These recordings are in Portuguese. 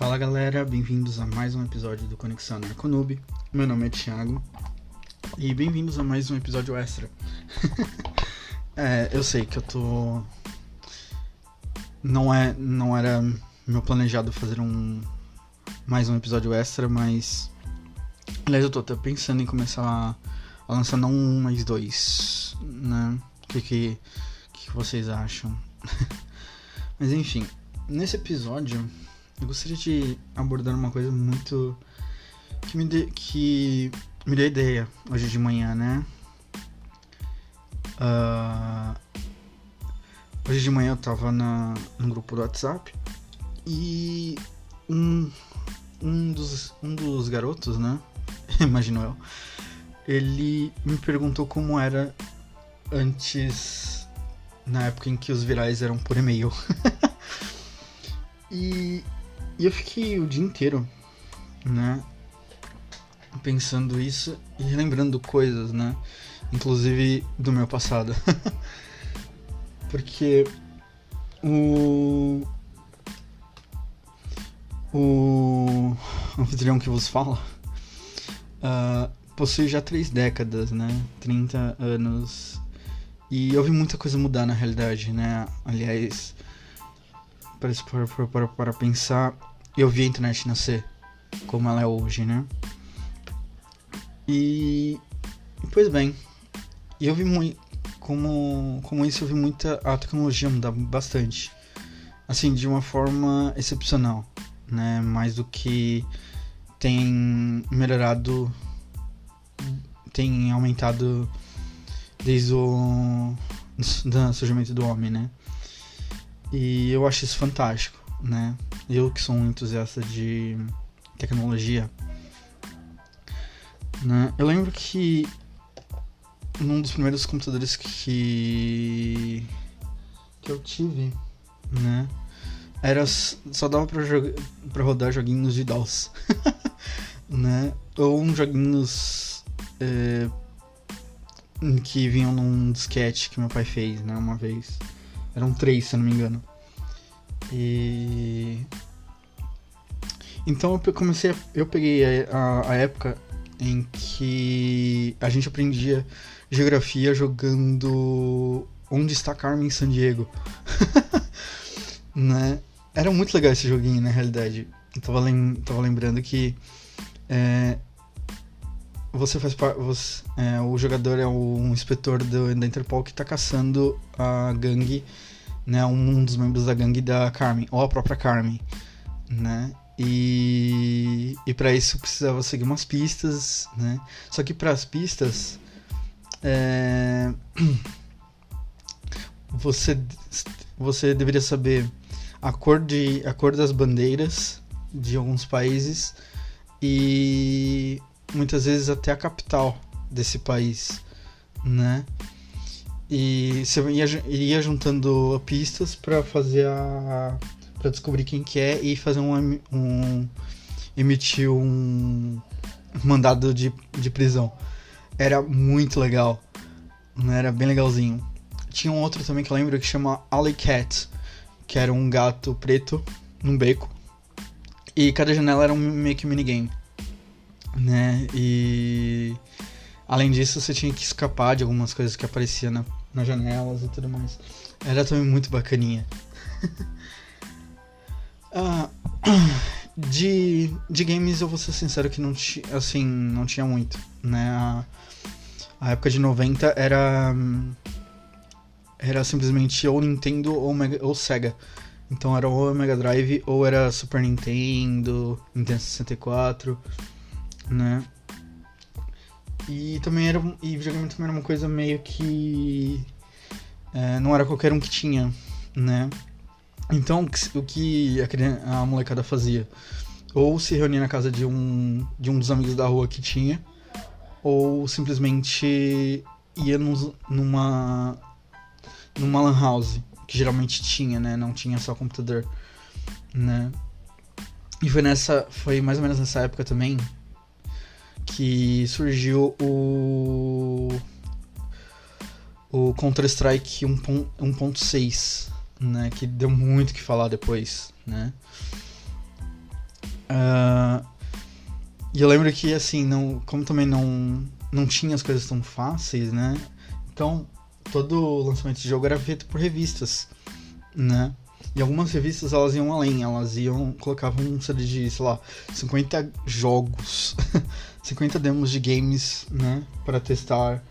Fala galera, bem-vindos a mais um episódio do Conexão Narconoob. Meu nome é Thiago e bem-vindos a mais um episódio extra. Eu sei que eu tô... Não era meu planejado fazer mais um episódio extra, mas... Aliás, eu tô até pensando em começar a lançar não um, mas dois, né? O que vocês acham? Mas enfim, nesse episódio... Eu gostaria de abordar uma coisa muito... que me deu ideia hoje de manhã, né? Hoje de manhã eu tava num grupo do WhatsApp e um dos garotos, né? Imagino eu. Ele me perguntou como era antes, na época em que os virais eram por e-mail. E eu fiquei o dia inteiro, né, pensando isso e lembrando coisas, né, inclusive do meu passado. Porque o anfitrião que vos fala possui já 3 décadas, né, 30 anos, e eu vi muita coisa mudar na realidade, né. Aliás, para pensar, eu vi a internet nascer como ela é hoje, né? E pois bem, eu vi muito como isso, eu vi a tecnologia mudar bastante, assim, de uma forma excepcional, né? Mais do que tem melhorado, tem aumentado desde o surgimento do homem, né? E eu acho isso fantástico, né? Eu que sou um entusiasta de tecnologia, né? Eu lembro que num dos primeiros computadores que eu tive, né? Só dava pra rodar joguinhos de DOS, né? Ou uns joguinhos que vinham num disquete que meu pai fez, né? Uma vez. Eram 3, se eu não me engano. E... Então eu peguei a época em que a gente aprendia geografia jogando Onde Está Carmen Sandiego. Né? Era muito legal esse joguinho, na realidade. Eu tava lembrando que o jogador é um inspetor da Interpol que tá caçando a gangue, né, um dos membros da gangue da Carmen, ou a própria Carmen, né, e para isso precisava seguir umas pistas, né, só que para as pistas você deveria saber a cor das bandeiras de alguns países e muitas vezes até a capital desse país, né? E você iria juntando pistas para fazer para descobrir quem que é e fazer emitir um mandado de prisão. Era muito legal, né? Era bem legalzinho. Tinha um outro também que eu lembro que chama Alley Cat, que era um gato preto num beco e cada janela era meio que um minigame, né? E além disso você tinha que escapar de algumas coisas que apareciam nas janelas e tudo mais. Era também muito bacaninha. De games eu vou ser sincero que não tinha muito, né? A época de 90 era simplesmente ou Nintendo ou Sega. Então era ou Mega Drive ou era Super Nintendo, Nintendo 64, né? E videogame também era uma coisa meio que não era qualquer um que tinha, né? Então o que a molecada fazia? Ou se reunia na casa de um dos amigos da rua que tinha, ou simplesmente ia numa lan house, que geralmente tinha, né? Não tinha só computador, né? E foi mais ou menos nessa época também que surgiu o Counter-Strike 1.6, né, que deu muito o que falar depois, né. Ah, e eu lembro que, assim, como também não tinha as coisas tão fáceis, né? Então, todo lançamento de jogo era feito por revistas, né? E algumas revistas, elas iam além, colocavam um CD de, sei lá, 50 jogos, 50 demos de games, né, pra testar.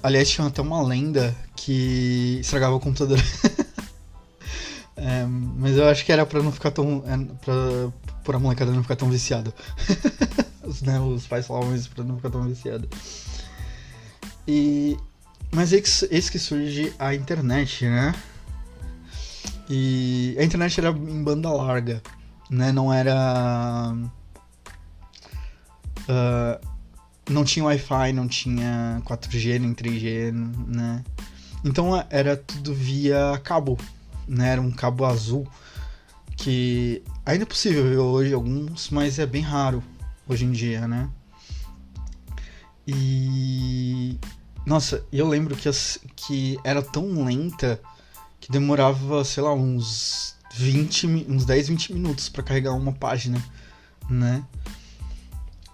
Aliás, tinha até uma lenda que estragava o computador. Mas eu acho que era pra não ficar tão... por a molecada não ficar tão viciada. Os pais falavam isso pra não ficar tão viciada. Mas eis que surge a internet, né? E a internet era em banda larga, né? Não era... não tinha Wi-Fi, não tinha 4G nem 3G, né? Então era tudo via cabo, né? Era um cabo azul, que ainda é possível ver hoje alguns, mas é bem raro hoje em dia, né? E... Nossa, eu lembro que era tão lenta que demorava, sei lá, uns 10, 20 minutos pra carregar uma página, né?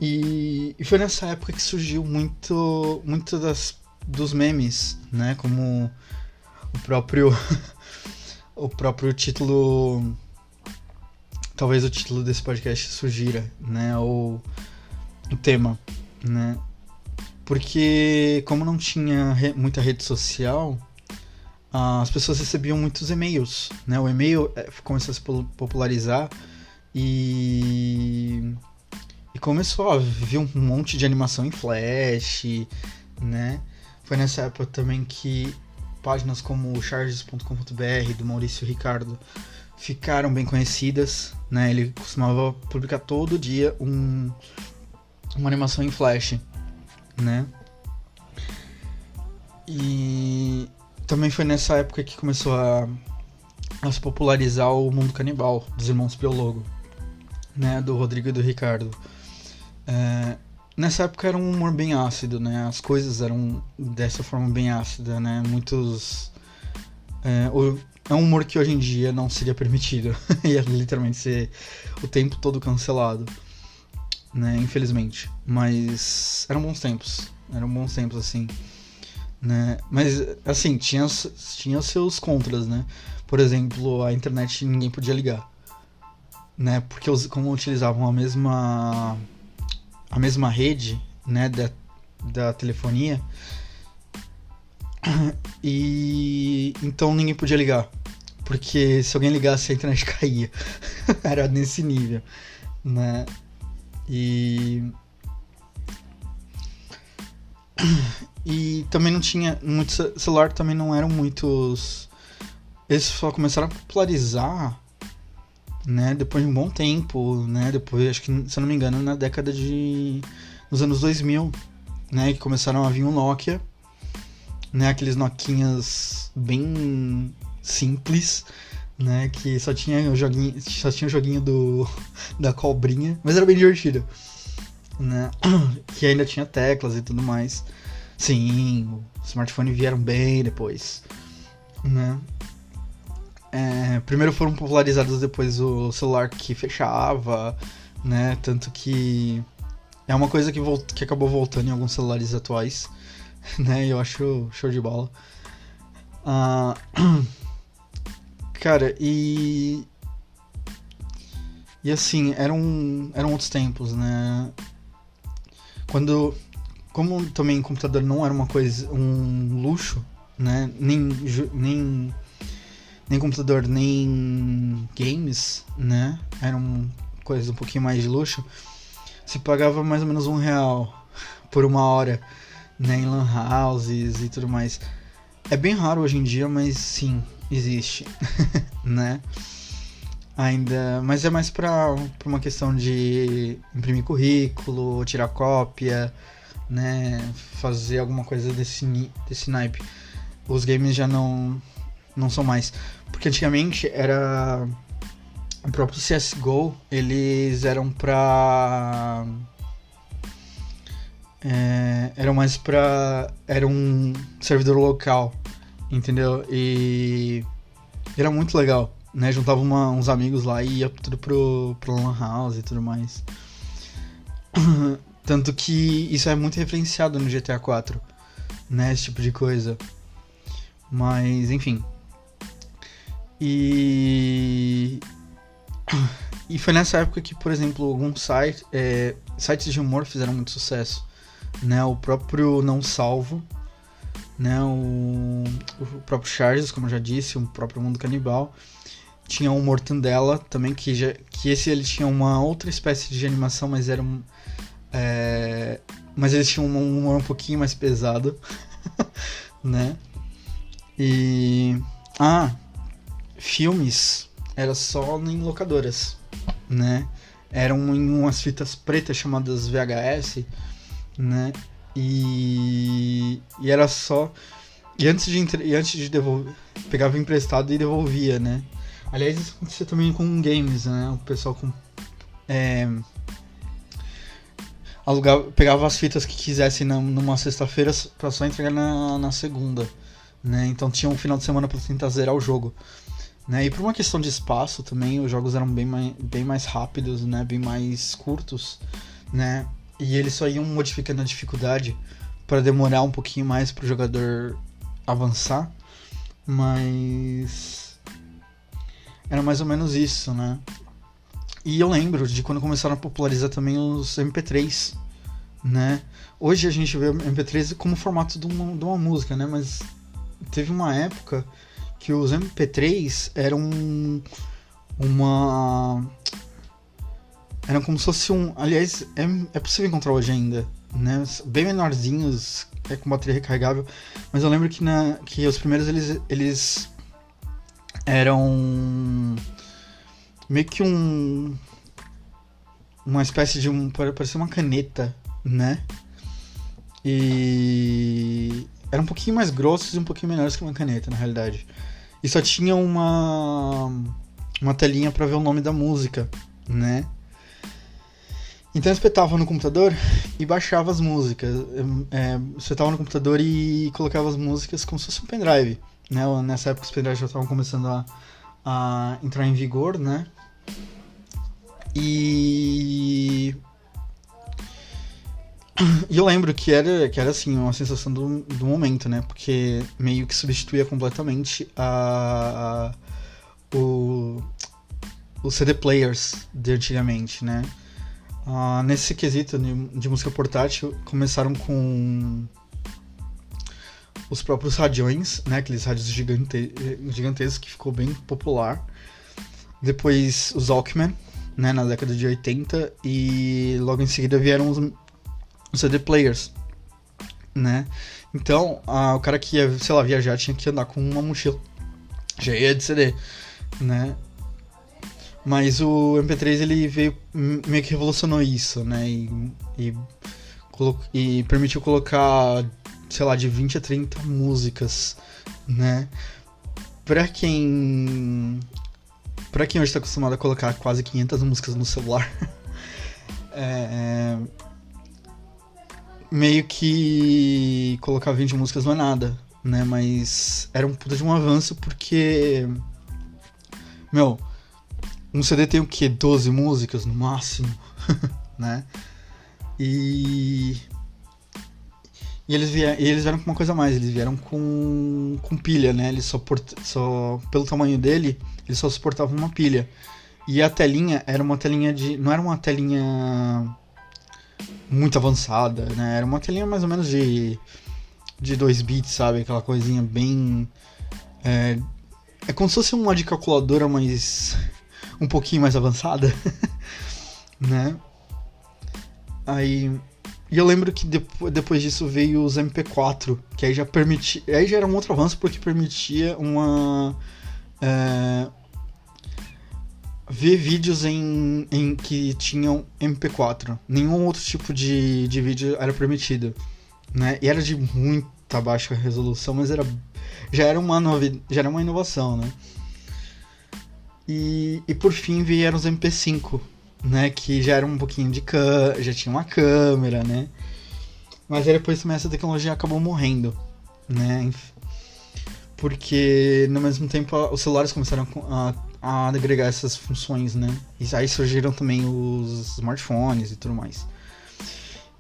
E foi nessa época que surgiu muito dos memes, né? Como o próprio o próprio título, talvez o título desse podcast sugira, né? Ou o tema, né? Porque como não tinha muita rede social, as pessoas recebiam muitos e-mails, né? O e-mail começou a se popularizar e começou a vir um monte de animação em Flash, né? Foi nessa época também que páginas como charges.com.br do Maurício Ricardo ficaram bem conhecidas, né? Ele costumava publicar todo dia uma animação em Flash, né? E também foi nessa época que começou a se popularizar o Mundo Canibal, dos irmãos Piologo, né? Do Rodrigo e do Ricardo. Nessa época era um humor bem ácido, né? As coisas eram dessa forma bem ácida, né? É um humor que hoje em dia não seria permitido. Ia literalmente ser o tempo todo cancelado, né? Infelizmente. Mas eram bons tempos, assim, né? Mas, assim, tinha seus contras, né? Por exemplo, a internet ninguém podia ligar, né? Porque como utilizavam a mesma rede, né, da telefonia, e então ninguém podia ligar, porque se alguém ligasse a internet caía. Era nesse nível, né? E também não tinha muito celular, também não eram muitos. Eles só começaram a popularizar, né, depois de um bom tempo, né, depois, acho que, se eu não me engano, na década nos anos 2000, né, que começaram a vir um Nokia, né, aqueles Nokinhas bem simples, né, que só tinha o joguinho da cobrinha, mas era bem divertido, né, que ainda tinha teclas e tudo mais. Sim, os smartphones vieram bem depois, né. Primeiro foram popularizados depois o celular que fechava, né? Tanto que é uma coisa que acabou voltando em alguns celulares atuais, né? Eu acho show de bola. Cara, e assim, eram outros tempos, né? Como também computador não era um luxo, né? Nem computador, nem games, né? Eram coisas um pouquinho mais de luxo. Se pagava mais ou menos R$1 por uma hora, né? Em lan houses e tudo mais. É bem raro hoje em dia, mas sim, existe, né? Ainda, mas é mais pra uma questão de imprimir currículo, tirar cópia, né? Fazer alguma coisa desse naipe. Os games já não são mais. Porque antigamente era o próprio CSGO, eles eram pra... era um servidor local, entendeu? E era muito legal, né? Juntava uns amigos lá e ia tudo pro Lan House e tudo mais. Tanto que isso é muito referenciado no GTA 4, né? Esse tipo de coisa. Mas, enfim. E foi nessa época que, por exemplo, alguns sites de humor fizeram muito sucesso, né? O próprio Não Salvo, né? O próprio Charges, como eu já disse, o próprio Mundo Canibal. Tinha o Mortandela também, que esse ele tinha uma outra espécie de animação, mas era mas eles tinham um humor um pouquinho mais pesado, né? E filmes era só em locadoras, né? Eram em umas fitas pretas chamadas VHS, né? E era só. E antes de devolver, pegava emprestado e devolvia, né? Aliás, isso acontecia também com games, né? O pessoal pegava as fitas que quisesse numa sexta-feira pra só entregar na segunda, né? Então tinha um final de semana pra tentar zerar o jogo, né? E por uma questão de espaço também, os jogos eram bem mais rápidos, né? Bem mais curtos, né? E eles só iam modificando a dificuldade para demorar um pouquinho mais pro jogador avançar, mas era mais ou menos isso, né? E eu lembro de quando começaram a popularizar também os MP3, né? Hoje a gente vê o MP3 como formato de uma música, né? Mas teve uma época que os MP3 eram eram como se fosse aliás, é possível encontrar hoje ainda, né? Bem menorzinhos, com bateria recarregável. Mas eu lembro que os primeiros eles eram meio que uma espécie de parecia uma caneta, né? E eram um pouquinho mais grossos e um pouquinho menores que uma caneta, na realidade. E só tinha uma telinha pra ver o nome da música, né? Então eu espetava no computador e baixava as músicas. Espetava no computador e colocava as músicas como se fosse um pendrive, né? Nessa época os pendrives já estavam começando a entrar em vigor, né? E eu lembro que era assim, uma sensação do momento, né? Porque meio que substituía completamente os CD players de antigamente, né? Nesse quesito de música portátil, começaram com os próprios radiões, né? Aqueles rádios gigantescos que ficou bem popular. Depois os Walkman, né? Na década de 80. E logo em seguida vieram os CD players, né? Então, o cara que ia, sei lá, viajar tinha que andar com uma mochila cheia de CD, né? Mas o MP3 ele veio, meio que revolucionou isso, né? E permitiu colocar, sei lá, de 20 a 30 músicas, né? Pra quem hoje tá acostumado a colocar quase 500 músicas no celular, meio que colocar 20 músicas não é nada, né? Mas era um puta de um avanço porque, um CD tem o quê? 12 músicas no máximo, né? E eles vieram com uma coisa a mais, eles vieram com pilha, né? Eles só pelo tamanho dele, eles só suportavam uma pilha. E a telinha era uma telinha não era uma telinha muito avançada, né? Era uma telinha mais ou menos de 2 bits, sabe? Aquela coisinha bem... É como se fosse uma de calculadora, mas um pouquinho mais avançada, né? E eu lembro que depois disso veio os MP4, que aí já era um outro avanço, porque permitia ver vídeos em que tinham MP4. Nenhum outro tipo de vídeo era permitido, né? E era de muita baixa resolução, mas já era uma inovação, né? E por fim vieram os MP5, né? Que já era um pouquinho já tinha uma câmera, né? Mas aí depois também essa tecnologia acabou morrendo, né? porque no mesmo tempo os celulares começaram a agregar essas funções, né? E aí surgiram também os smartphones e tudo mais.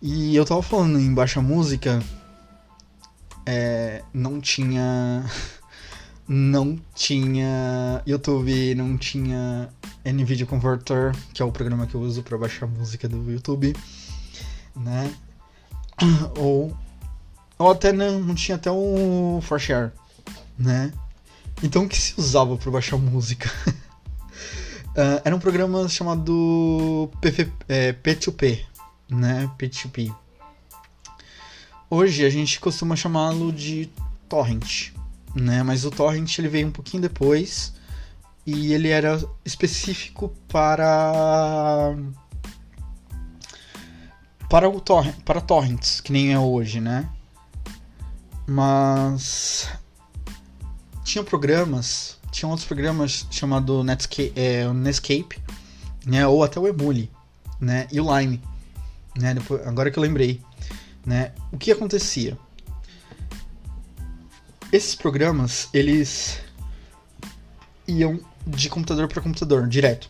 E eu tava falando em baixar música, não tinha YouTube, não tinha NVIDIA Converter, que é o programa que eu uso para baixar música do YouTube, né? Ou até não tinha até o ForShare, né? Então o que se usava para baixar música? Era um programa chamado P2P, né? P2P. Hoje a gente costuma chamá-lo de torrent, né? Mas o torrent ele veio um pouquinho depois e ele era específico para torrents, que nem é hoje, né? Mas tinha outros programas chamado Netscape, né? Ou até o Emule, né? E o Lime, né? Agora que eu lembrei, né? O que acontecia? Esses programas, eles iam de computador para computador, direto,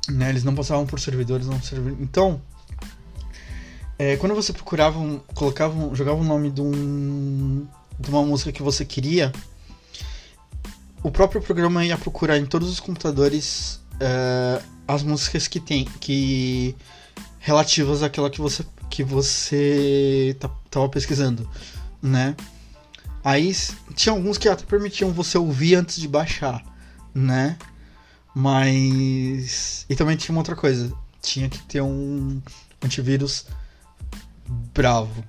né? Eles não passavam por servidores, Então, quando você jogava o nome de uma música que você queria, o próprio programa ia procurar em todos os computadores as músicas que relativas àquela que você tava pesquisando, né? Aí tinha alguns que até permitiam você ouvir antes de baixar, né? Mas... E também tinha uma outra coisa. Tinha que ter um antivírus bravo,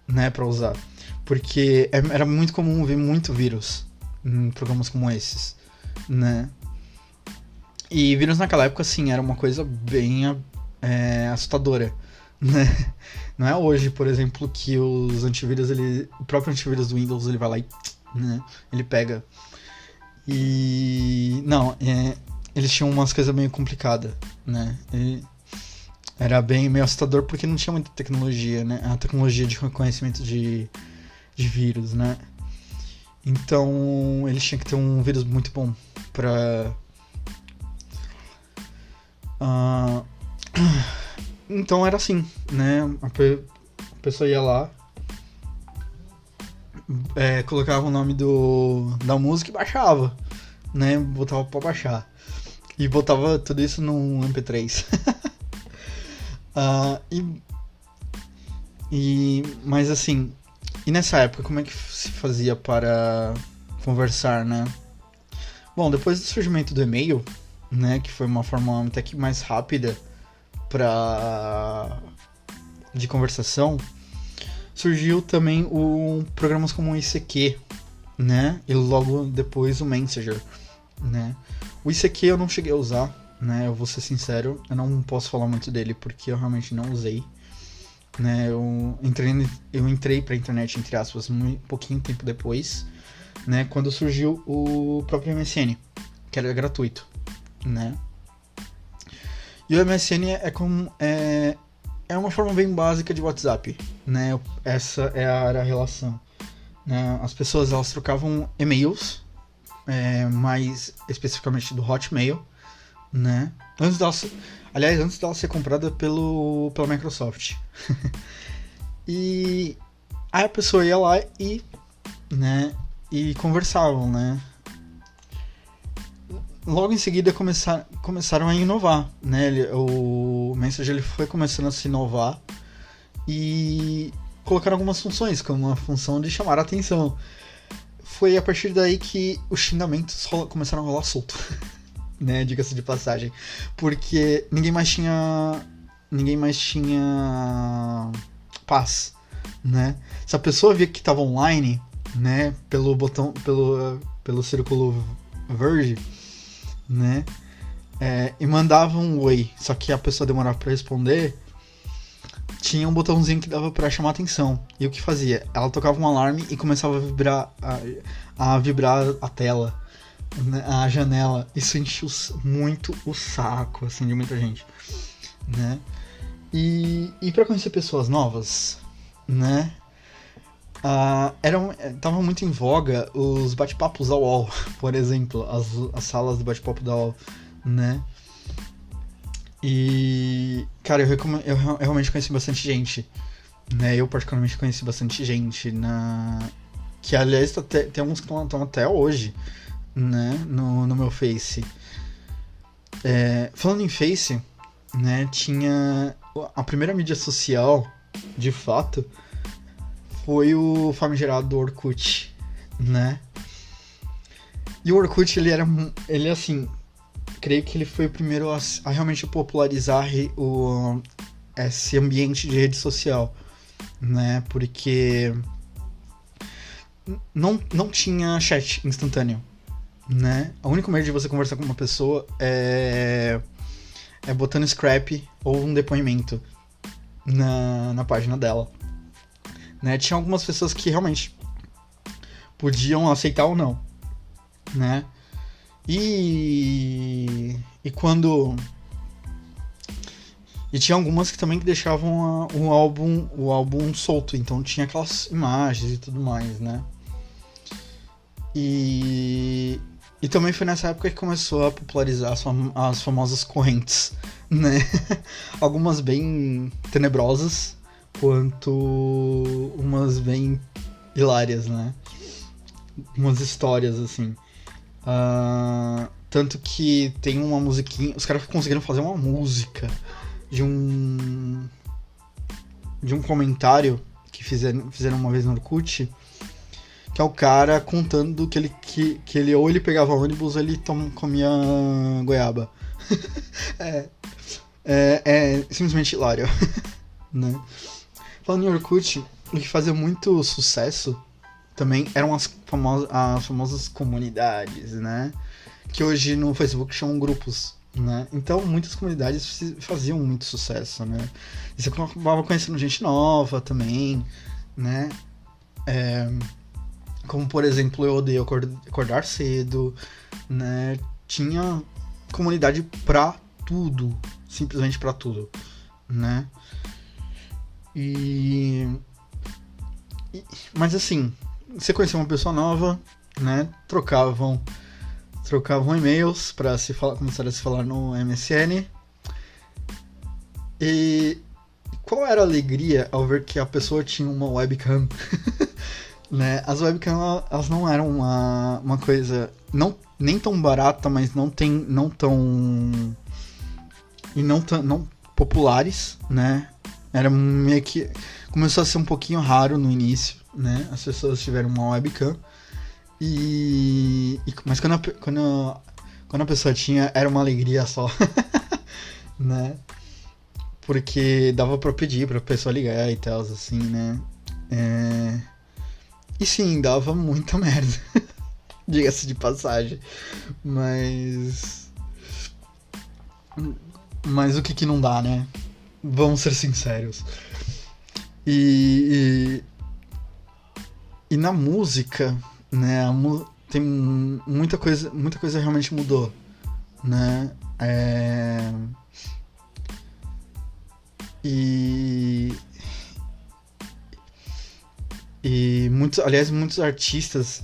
né? Pra usar. Porque era muito comum ver muito vírus em programas como esses, né? E vírus naquela época, assim, era uma coisa bem assustadora, né? Não é hoje, por exemplo, que os antivírus, o próprio antivírus do Windows, ele vai lá e, né, ele pega. E não, eles tinham umas coisas meio complicadas, né? Era meio assustador porque não tinha muita tecnologia, né? A tecnologia de reconhecimento de vírus, né? Então eles tinham que ter um vírus muito bom pra... Então era assim, né? A pessoa ia lá, colocava o nome da música e baixava, né? Botava pra baixar. E botava tudo isso num MP3. Mas assim, e nessa época, como é que se fazia para conversar, né? Bom, depois do surgimento do e-mail, né? Que foi uma forma até que mais rápida de conversação, surgiu também programas como o ICQ, né? E logo depois o Messenger, né? O ICQ eu não cheguei a usar, né? Eu vou ser sincero, eu não posso falar muito dele porque eu realmente não usei, né? Eu entrei pra internet, entre aspas, um pouquinho tempo depois, né? Quando surgiu o próprio MSN, que era gratuito, né? E o MSN é uma forma bem básica de WhatsApp, né? Essa era a relação, né? As pessoas, elas trocavam e-mails, mais especificamente do Hotmail, né? Antes dela ser comprada pela Microsoft. E aí a pessoa ia lá e conversavam, né? Logo em seguida começaram a inovar, né? O Messenger ele foi começando a se inovar e colocaram algumas funções, como a função de chamar a atenção. Foi a partir daí que os xingamentos começaram a rolar solto, né? Diga-se de passagem, porque ninguém mais tinha paz, né? Se a pessoa via que estava online, né? Pelo botão, pelo círculo verde, né? E mandava um oi, só que a pessoa demorava pra responder, tinha um botãozinho que dava pra chamar atenção. E o que fazia? Ela tocava um alarme e começava a vibrar a tela, né? A janela. Isso encheu muito o saco, assim, de muita gente, né? E pra conhecer pessoas novas, né? Tava muito em voga os bate-papos da UOL, por exemplo, as salas de bate-papo da UOL, né? E, cara, eu realmente conheci bastante gente, né? Eu particularmente conheci bastante gente que, aliás, tem alguns que estão até hoje, né? No meu Face. Falando em Face, né? Tinha a primeira mídia social, de fato, foi o famigerado Orkut, né? E o Orkut, ele assim, creio que ele foi o primeiro a realmente popularizar esse ambiente de rede social, né? Porque não tinha chat instantâneo, né? O único meio de você conversar com uma pessoa é botando scrap ou um depoimento na página dela, né? Tinha algumas pessoas que realmente podiam aceitar ou não, né? E tinha algumas que também deixavam o álbum solto, então tinha aquelas imagens e tudo mais, né? E também foi nessa época que começou a popularizar as famosas correntes, né? Algumas bem tenebrosas, quanto umas bem hilárias, né? Umas histórias, assim. Tanto que tem uma musiquinha... Os caras conseguiram fazer uma música de um comentário que fizeram uma vez no Orkut, que é o cara contando que ele ou ele pegava ônibus ou ele comia goiaba. É simplesmente hilário, né? Falando em Orkut, o que fazia muito sucesso também eram as famosas comunidades, né? Que hoje no Facebook chamam grupos, né? Então muitas comunidades faziam muito sucesso, né? E você acabava conhecendo gente nova também, né? Como, por exemplo, Eu Odeio Acordar Cedo, né? Tinha comunidade pra tudo, simplesmente pra tudo, né? Mas assim, você conhecia uma pessoa nova, né? Trocavam e-mails pra começar a se falar no MSN. E qual era a alegria ao ver que a pessoa tinha uma webcam? Né? As webcams, elas não eram uma coisa nem tão barata, mas não populares, né? Era meio que... Começou a ser um pouquinho raro no início, né? As pessoas tiveram uma webcam. Mas quando a pessoa tinha, era uma alegria só. Né? Porque dava pra pedir pra pessoa ligar e tal, assim, né? E sim, dava muita merda. Diga-se de passagem. Mas o que não dá, né? Vamos ser sinceros. E na música, né? Tem muita coisa realmente mudou, né? Muitos artistas,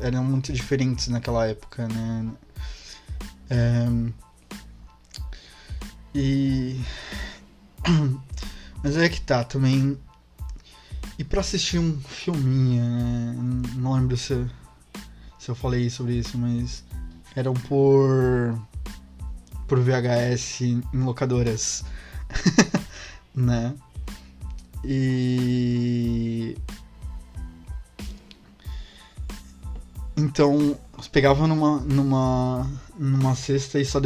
eram muito diferentes naquela época, né? Mas é que tá, também. E pra assistir um filminho, né? Não lembro se eu falei sobre isso, mas eram por VHS em locadoras, né? Então, você pegava numa sexta e só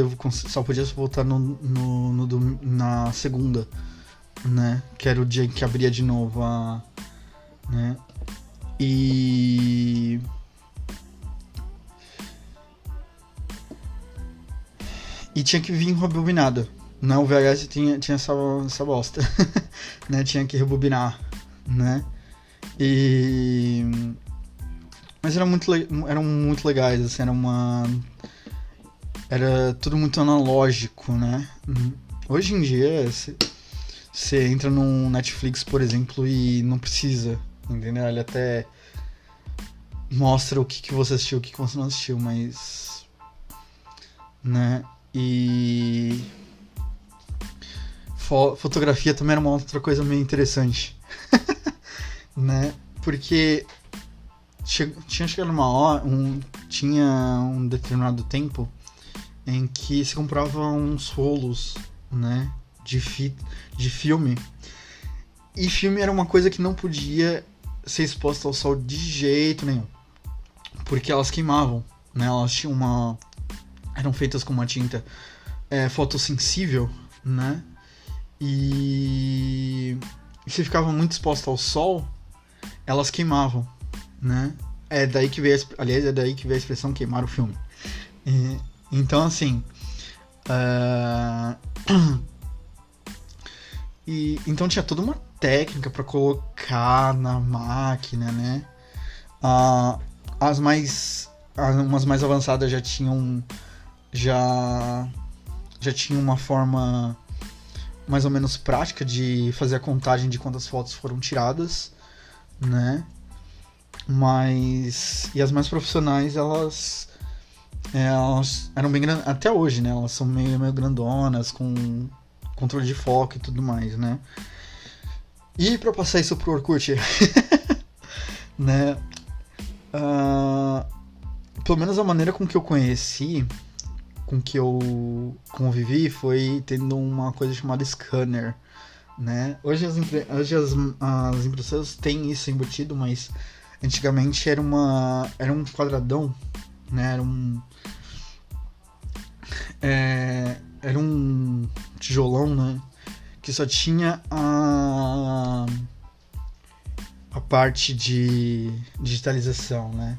podia voltar na segunda, né? Que era o dia que abria de novo né? E tinha que vir rebobinado. Não, o VHS tinha essa bosta. Né? Tinha que rebobinar, né? Mas eram muito legais, assim, era tudo muito analógico, né? Hoje em dia, Você entra no Netflix, por exemplo, e não precisa, entendeu? Ele até mostra o que você assistiu, o que você não assistiu, mas... né? E... fotografia também era uma outra coisa meio interessante, né? Porque tinha chegado uma hora, tinha um determinado tempo em que se comprava uns rolos, né, de filme. E filme era uma coisa que não podia ser exposta ao sol de jeito nenhum, porque elas queimavam, né? Elas tinham eram feitas com uma tinta fotossensível, né? E se ficavam muito expostas ao sol, elas queimavam, né? É daí que veio a expressão queimar o filme. Então, assim... então tinha toda uma técnica para colocar na máquina, né? Umas mais avançadas já tinham uma forma mais ou menos prática de fazer a contagem de quantas fotos foram tiradas, né? E as mais profissionais, elas eram bem grandes, até hoje, né? Elas são meio grandonas, com controle de foco e tudo mais, né? E pra passar isso pro Orkut, né? Pelo menos a maneira com que eu conheci, com que eu convivi, foi tendo uma coisa chamada scanner, né? Hoje as impressoras têm isso embutido, mas antigamente era um quadradão, né? Era um tijolão, né? Que só tinha a parte de digitalização, né?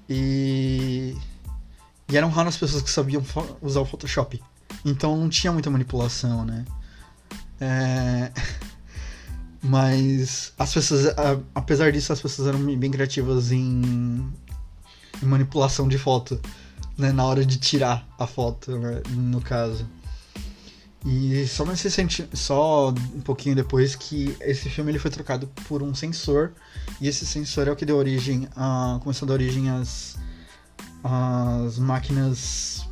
E eram raras as pessoas que sabiam usar o Photoshop. Então não tinha muita manipulação, né? Mas as pessoas, apesar disso, as pessoas eram bem criativas em manipulação de foto, né? Na hora de tirar a foto, né? No caso. E só um pouquinho depois que esse filme ele foi trocado por um sensor, e esse sensor é o que deu origem começou a dar origem às máquinas,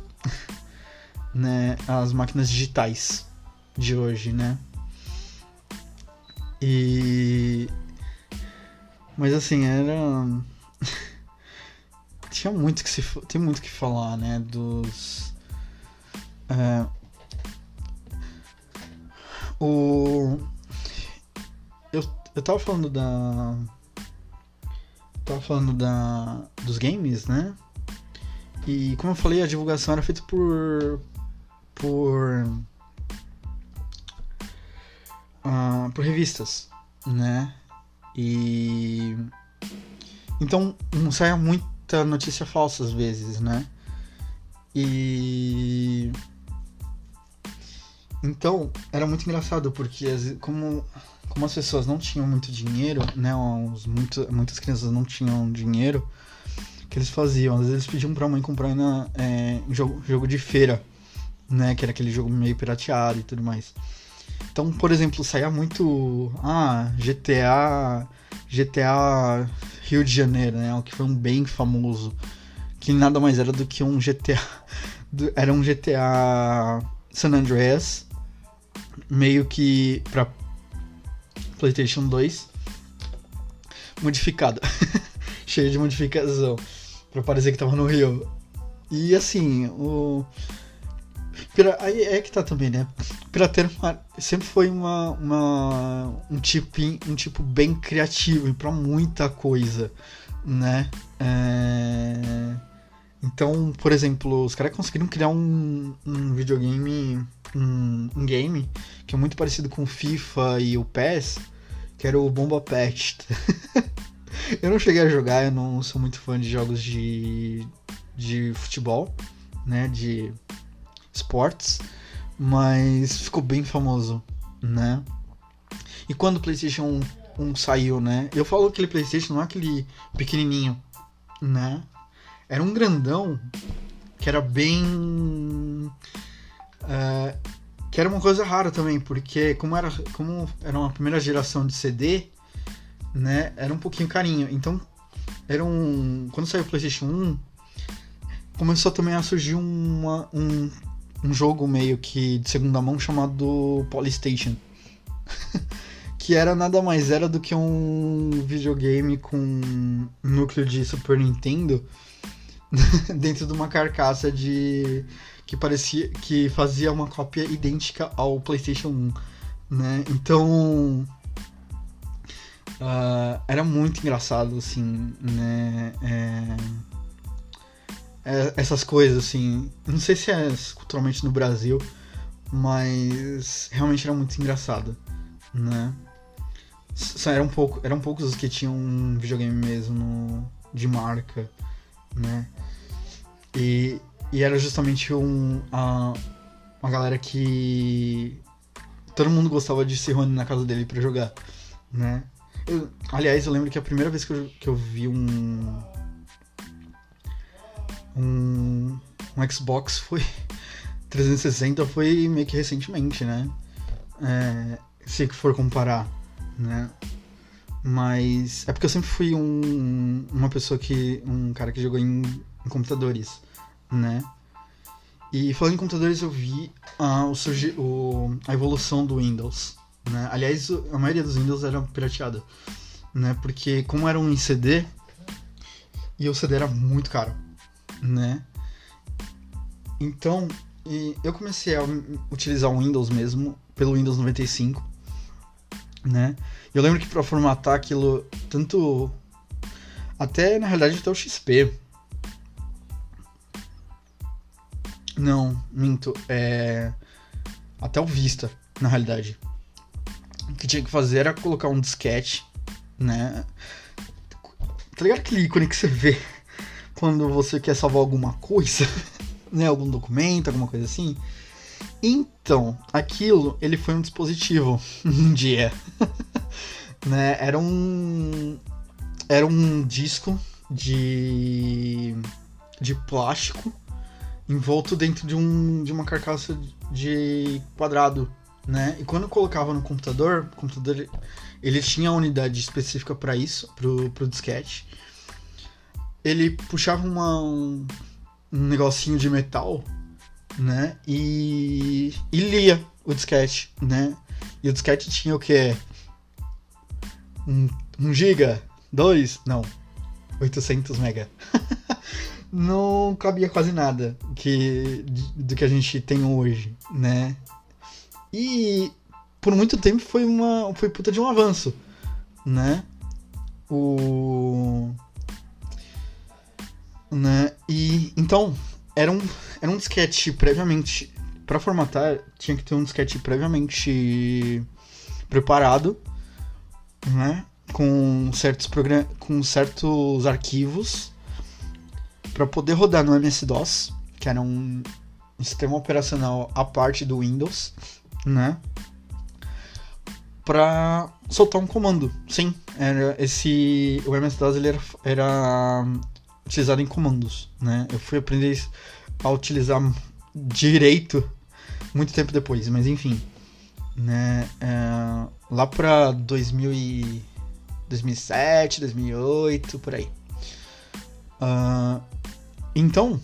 né, as máquinas digitais de hoje, né? Mas assim, tem muito que falar, né, eu tava falando dos games, né? E como eu falei, a divulgação era feita por revistas, né? E então não saia muita notícia falsa às vezes, né? E então era muito engraçado porque como as pessoas não tinham muito dinheiro, né? Muitas crianças não tinham dinheiro. O que eles faziam? Às vezes eles pediam pra mãe comprar jogo de feira, né? Que era aquele jogo meio pirateado e tudo mais. Então, por exemplo, saía muito GTA Rio de Janeiro, né? O que foi um bem famoso, que nada mais era do que um GTA era um GTA San Andreas, meio que pra PlayStation 2 modificado. Cheio de modificação pra parecer que tava no Rio. E assim, aí é que tá também, né? Pirateiro sempre foi um tipo bem criativo e pra muita coisa, né? Então, por exemplo, os caras conseguiram criar um videogame, um game que é muito parecido com o FIFA e o PES, que era o Bomba Patch. Eu não cheguei a jogar, eu não sou muito fã de jogos de futebol, né, de esportes, mas ficou bem famoso, né? E quando o PlayStation 1 saiu, né? Eu falo aquele PlayStation, não é aquele pequenininho, né? Era um grandão que era bem Que era uma coisa rara também, porque como era uma primeira geração de CD, né, era um pouquinho carinho. Então, quando saiu o PlayStation 1, começou também a surgir um jogo meio que de segunda mão chamado Polystation. Que era nada mais era do que um videogame com um núcleo de Super Nintendo dentro de uma carcaça que fazia uma cópia idêntica ao PlayStation 1, né? Então era muito engraçado, assim, né? Essas coisas, assim, não sei se é culturalmente no Brasil, mas realmente era muito engraçado, né? Eram poucos os que tinham um videogame mesmo de marca, né? E era justamente uma galera que todo mundo gostava de se reunir na casa dele pra jogar, né? Aliás, eu lembro que a primeira vez que eu vi um Xbox 360 foi meio que recentemente, né? Se for comparar, né? Mas é porque eu sempre fui um cara que jogou em computadores, né? E falando em computadores, eu vi a evolução do Windows, né? Aliás, a maioria dos Windows era pirateada, né? Porque como era um em CD, e o CD era muito caro, né? Então, eu comecei a utilizar o Windows mesmo, pelo Windows 95, né? Eu lembro que pra formatar aquilo, na realidade até o XP. Não, minto, até o Vista, na realidade. O que tinha que fazer era colocar um disquete, né? Tá ligado aquele ícone que você vê quando você quer salvar alguma coisa, né? Algum documento, alguma coisa assim? Então, ele foi um dispositivo um dia. Né? Era um disco de plástico envolto dentro de uma carcaça de quadrado, né? E quando eu colocava no computador, o computador ele tinha a unidade específica para isso, pro disquete. Ele puxava um negocinho de metal, né? E lia o disquete, né? E o disquete tinha o quê? 1 giga? 2? Não. 800 mega. Não cabia quase nada do que a gente tem hoje, né? E por muito tempo foi puta de um avanço, né? Né? E então era um disquete previamente para formatar, tinha que ter um disquete previamente preparado, né? Com certos arquivos para poder rodar no MS-DOS, que era um sistema operacional à parte do Windows, né? Para soltar um comando. Sim, o MS-DOS ele era utilizado em comandos, né? Eu fui aprender a utilizar direito muito tempo depois, mas enfim, né? Lá para 2007, 2008, por aí. Então,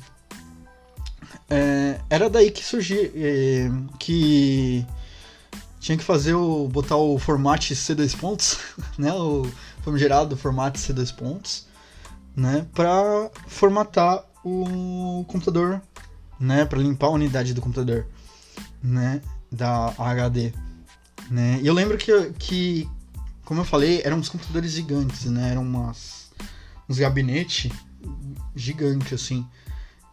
era daí que surgia que tinha que botar o format C2 pontos, né? O famigerado format C2 pontos, né? Para formatar o computador, né? Para limpar a unidade do computador, né? Da HD, né? E eu lembro que como eu falei, eram uns computadores gigantes, né? Eram uns gabinetes gigantes, assim.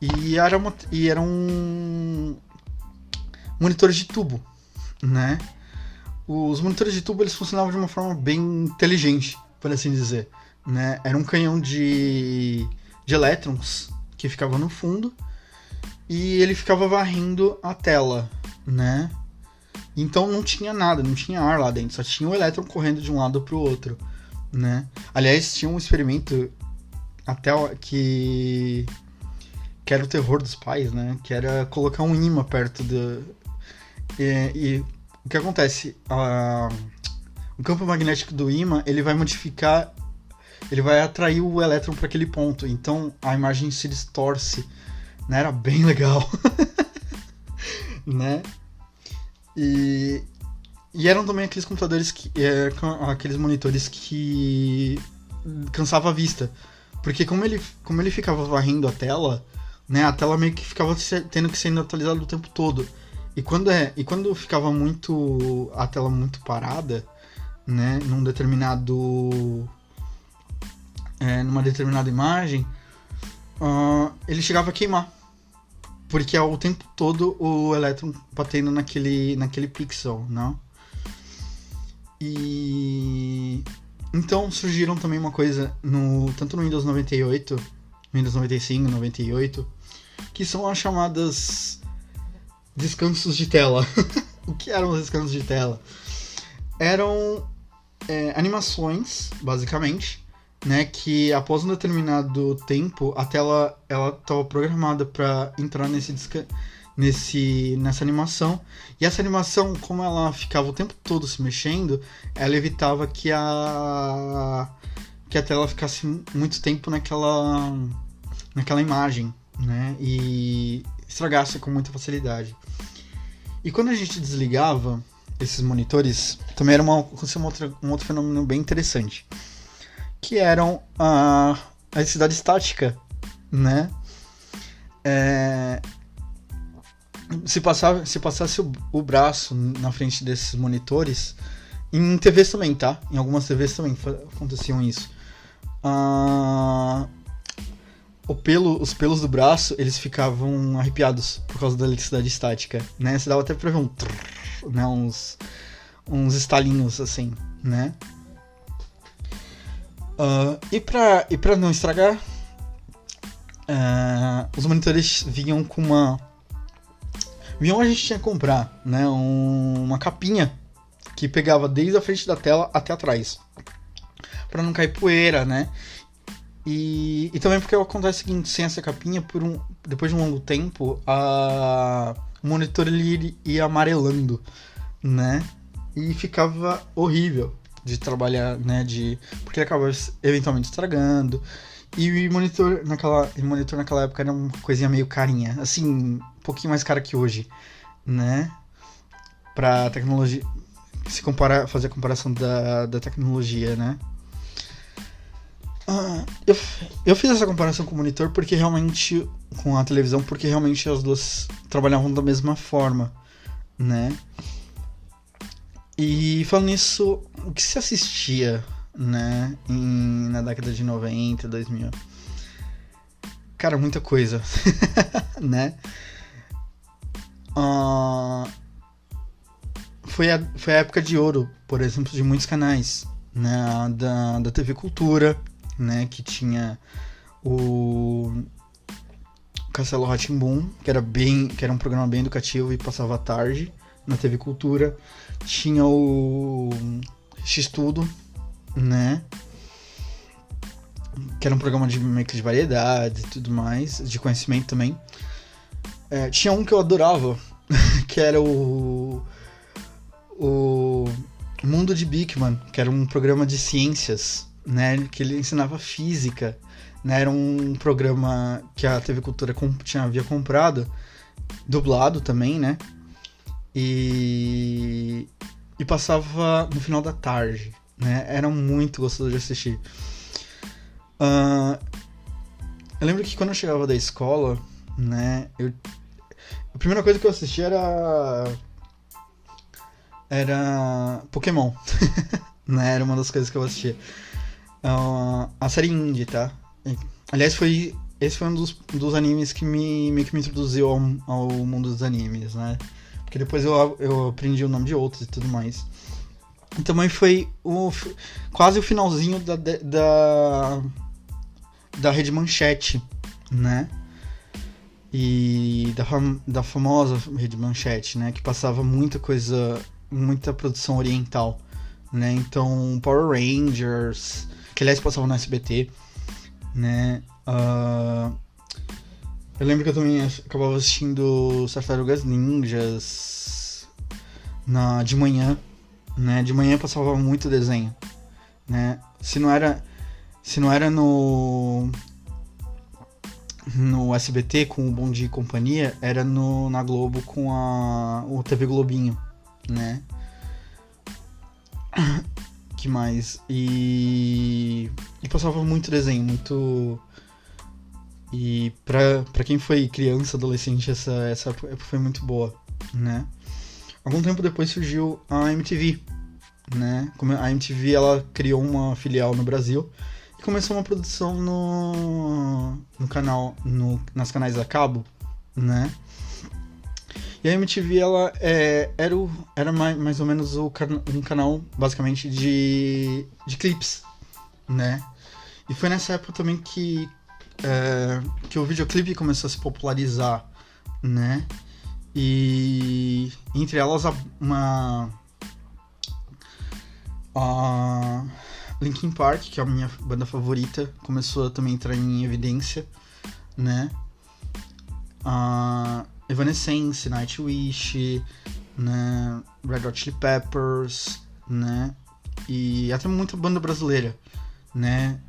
E eram monitores de tubo, né? Os monitores de tubo, eles funcionavam de uma forma bem inteligente, por assim dizer, né? Era um canhão de elétrons que ficava no fundo e ele ficava varrendo a tela, né? Então não tinha nada, não tinha ar lá dentro, só tinha um elétron correndo de um lado pro outro, né? Aliás, tinha um experimento até que era o terror dos pais, né? Que era colocar um imã perto E o que acontece? O campo magnético do ímã, ele vai modificar, ele vai atrair o elétron para aquele ponto. Então a imagem se distorce, né? Era bem legal, né? E eram também aqueles computadores aqueles monitores que cansava a vista, porque como ele ficava varrendo a tela, né? A tela meio que ficava tendo que ser atualizada o tempo todo. E quando ficava a tela muito parada, né, numa determinada imagem, ele chegava a queimar, porque é o tempo todo o elétron batendo naquele pixel, né? E então surgiram também uma coisa tanto no Windows 98, Windows 95, 98, que são as chamadas descansos de tela. O que eram os descansos de tela? Eram animações, basicamente, né, que após um determinado tempo a tela estava programada para entrar nessa animação, e essa animação, como ela ficava o tempo todo se mexendo, ela evitava que a tela ficasse muito tempo naquela imagem, né, e estragasse com muita facilidade. E quando a gente desligava esses monitores, também era um outro fenômeno bem interessante, que eram a eletricidade estática, né? Se passasse o braço na frente desses monitores, em TVs também, tá? Em algumas TVs também aconteciam isso. Os pelos do braço, eles ficavam arrepiados por causa da eletricidade estática, né? Você dava até pra ver né? uns estalinhos, assim, né? E pra não estragar, os monitores vinham com a gente tinha que comprar, né? Uma capinha que pegava desde a frente da tela até atrás, pra não cair poeira, né? E também porque acontece o seguinte: sem essa capinha, depois de um longo tempo, o monitor ele ia amarelando, né? E ficava horrível de trabalhar, né? Porque ele acabava eventualmente estragando. E o monitor naquela época era uma coisinha meio carinha, assim, um pouquinho mais cara que hoje, né? Pra tecnologia, fazer a comparação da tecnologia, né? Eu fiz essa comparação com o monitor porque realmente, com a televisão, porque realmente as duas trabalhavam da mesma forma, né? E falando nisso, o que se assistia, né, na década de 90, 2000? Cara, muita coisa, né? Foi a época de ouro, por exemplo, de muitos canais, né? Da TV Cultura, né, que tinha o Castelo Rá-Tim-Bum, que era um programa bem educativo e passava à tarde na TV Cultura. Tinha o X-Tudo, né, que era um programa meio que de variedades e tudo mais, de conhecimento também. Tinha um que eu adorava, que era o Mundo de Beakman, que era um programa de ciências, né, que ele ensinava física, né, era um programa que a TV Cultura havia comprado, dublado também, né, e passava no final da tarde, né, era muito gostoso de assistir. Eu lembro que quando eu chegava da escola, né, a primeira coisa que eu assistia era Pokémon, né, era uma das coisas que eu assistia. A série indie, tá? Aliás, esse foi um dos animes que meio que me introduziu ao mundo dos animes, né? Porque depois eu aprendi o nome de outros e tudo mais. E também foi quase o finalzinho da Rede Manchete, né? E da famosa Rede Manchete, né? Que passava muita coisa, muita produção oriental, né? Então, Power Rangers, que aliás passava no SBT, né? Eu lembro que eu também acabava assistindo Tartarugas Ninjas, de manhã, né? De manhã passava muito desenho, né? Se não era no SBT com o Bom Dia e Companhia, era na Globo com o TV Globinho, né? Que mais? E passava muito desenho, muito... E pra quem foi criança, adolescente, essa época foi muito boa, né? Algum tempo depois surgiu a MTV, né? A MTV, ela criou uma filial no Brasil e começou uma produção no canal, nas canais a cabo, né? E a MTV, ela era mais ou menos um canal, basicamente, de clipes, né? E foi nessa época também que o videoclipe começou a se popularizar, né? E entre elas a Linkin Park, que é a minha banda favorita, começou a também entrar em evidência, né? A Evanescence, Nightwish, né? Red Hot Chili Peppers, né? E até muita banda brasileira, né?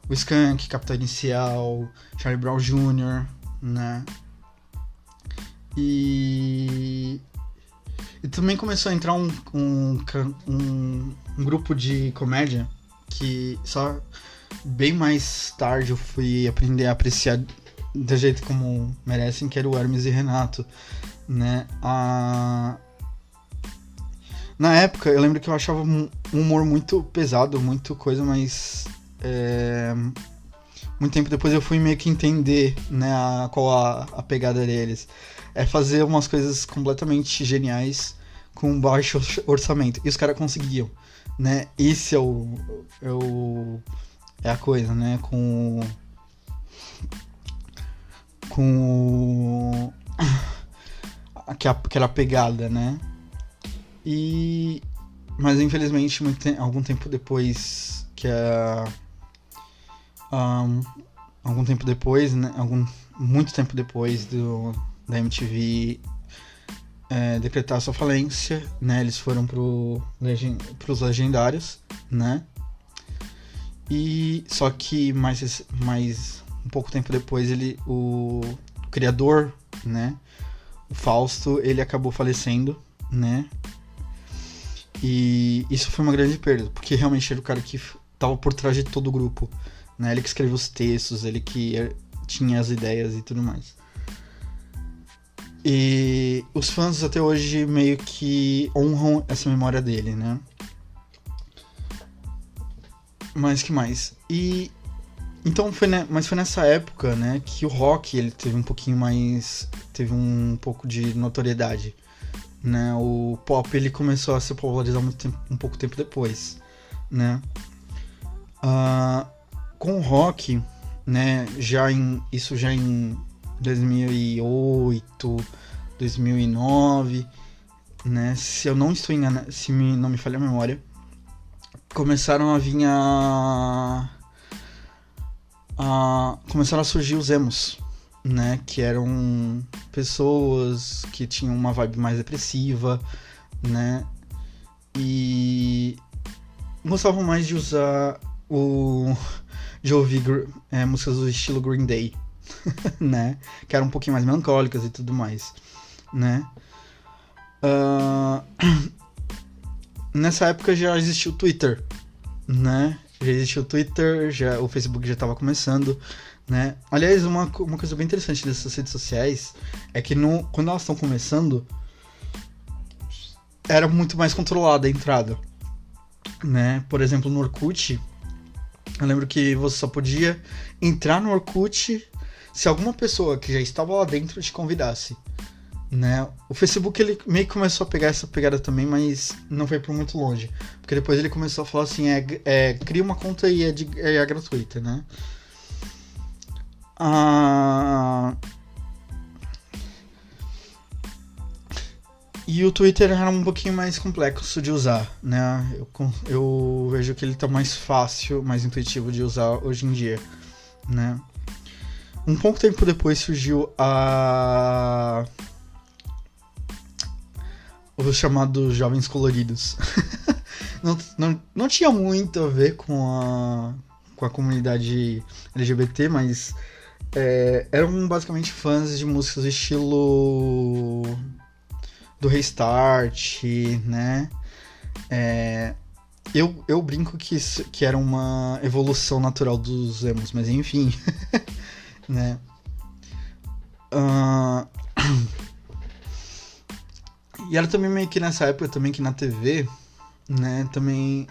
O Skank, Capital Inicial, Charlie Brown Jr., né? E também começou a entrar um grupo de comédia que só bem mais tarde eu fui aprender a apreciar do jeito como merecem, que era o Hermes e Renato, né? Na época, eu lembro que eu achava um humor muito pesado, muito coisa, mas muito tempo depois eu fui meio que entender, né, qual a pegada deles. É fazer umas coisas completamente geniais com baixo orçamento. E os caras conseguiam, né? Esse é a coisa, né? Com aquela pegada, né? Mas infelizmente algum tempo depois algum tempo depois, né? Muito tempo depois da MTV decretar sua falência, né? Eles foram pros legendários, né? E só que mais um pouco tempo depois o criador, né? O Fausto, ele acabou falecendo, né? E isso foi uma grande perda, porque realmente era o cara que tava por trás de todo o grupo, né? Ele que escreveu os textos, ele que tinha as ideias e tudo mais. E os fãs até hoje meio que honram essa memória dele, né? Mas que mais? Então mas foi nessa época, né, que o rock ele teve um pouco de notoriedade, né? O pop ele começou a se popularizar um pouco tempo depois, né? Com o rock, né, isso já em 2008, 2009, né? Se eu não estou enganado, se não me falha a memória, começaram a vir começaram a surgir os emos, né? Que eram pessoas que tinham uma vibe mais depressiva, né? E gostavam mais de usar de ouvir músicas do estilo Green Day, né? Que eram um pouquinho mais melancólicas e tudo mais, né? Nessa época já existia o Twitter, né? Já existia o Twitter, o Facebook já estava começando, né? Aliás, uma coisa bem interessante dessas redes sociais é que quando elas estão começando, era muito mais controlada a entrada, né? Por exemplo, no Orkut, eu lembro que você só podia entrar no Orkut se alguma pessoa que já estava lá dentro te convidasse, né? O Facebook ele meio que começou a pegar essa pegada também, mas não foi por muito longe, porque depois ele começou a falar assim, cria uma conta e é gratuita, né? E o Twitter era um pouquinho mais complexo de usar, né? Eu vejo que ele tá mais fácil, mais intuitivo de usar hoje em dia, né? Um pouco tempo depois surgiu os chamados Jovens Coloridos. Não tinha muito a ver com a comunidade LGBT, mas eram basicamente fãs de músicas do estilo do Restart, né? Eu brinco que era uma evolução natural dos emos, mas enfim, né? E era também meio que nessa época também que na TV, né, também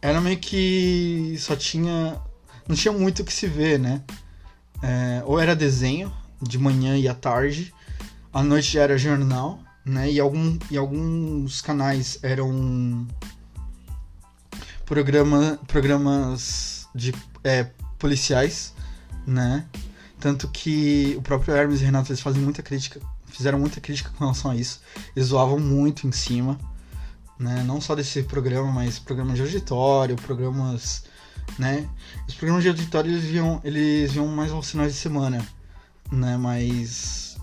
era meio que não tinha muito o que se ver, né? Ou era desenho, de manhã e à tarde, à noite já era jornal, né? E alguns canais eram programas de policiais, né? Tanto que o próprio Hermes e Renato, eles fizeram muita crítica com relação a isso. Eles zoavam muito em cima, né? Não só desse programa, mas programas de auditório, programas, né? Os programas de auditório eles viam mais aos finais de semana, né? Mas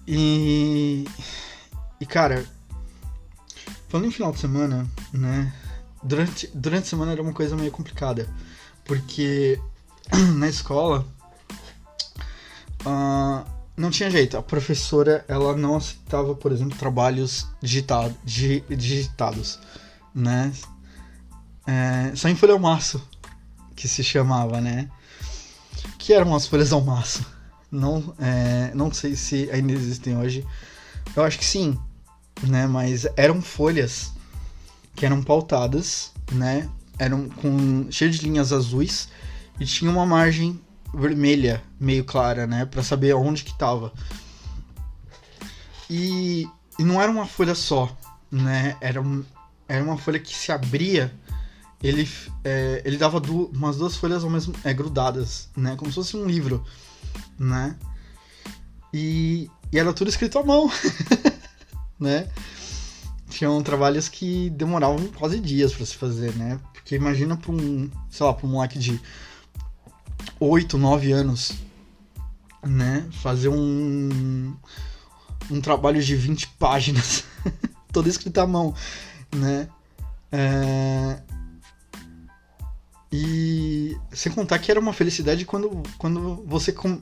E cara, falando em final de semana, né? Durante a semana era uma coisa meio complicada, porque na escola não tinha jeito. A professora, ela não aceitava, por exemplo, trabalhos digitados, né? Só em folha ao maço, que se chamava, né? Que eram as folhas ao maço. Não sei se ainda existem hoje. Eu acho que sim, né? Mas eram folhas que eram pautadas, né? Eram cheio de linhas azuis e tinha uma margem vermelha meio clara, né? Pra saber onde que tava. E não era uma folha só, né? Era uma folha que se abria. Ele dava umas duas folhas ao mesmo grudadas, né? Como se fosse um livro, né? E era tudo escrito à mão, né? Tinham trabalhos que demoravam quase dias pra se fazer, né? Porque imagina pra um moleque de 8, 9 anos, né? Fazer um trabalho de 20 páginas, todo escrito à mão, né? E sem contar que era uma felicidade quando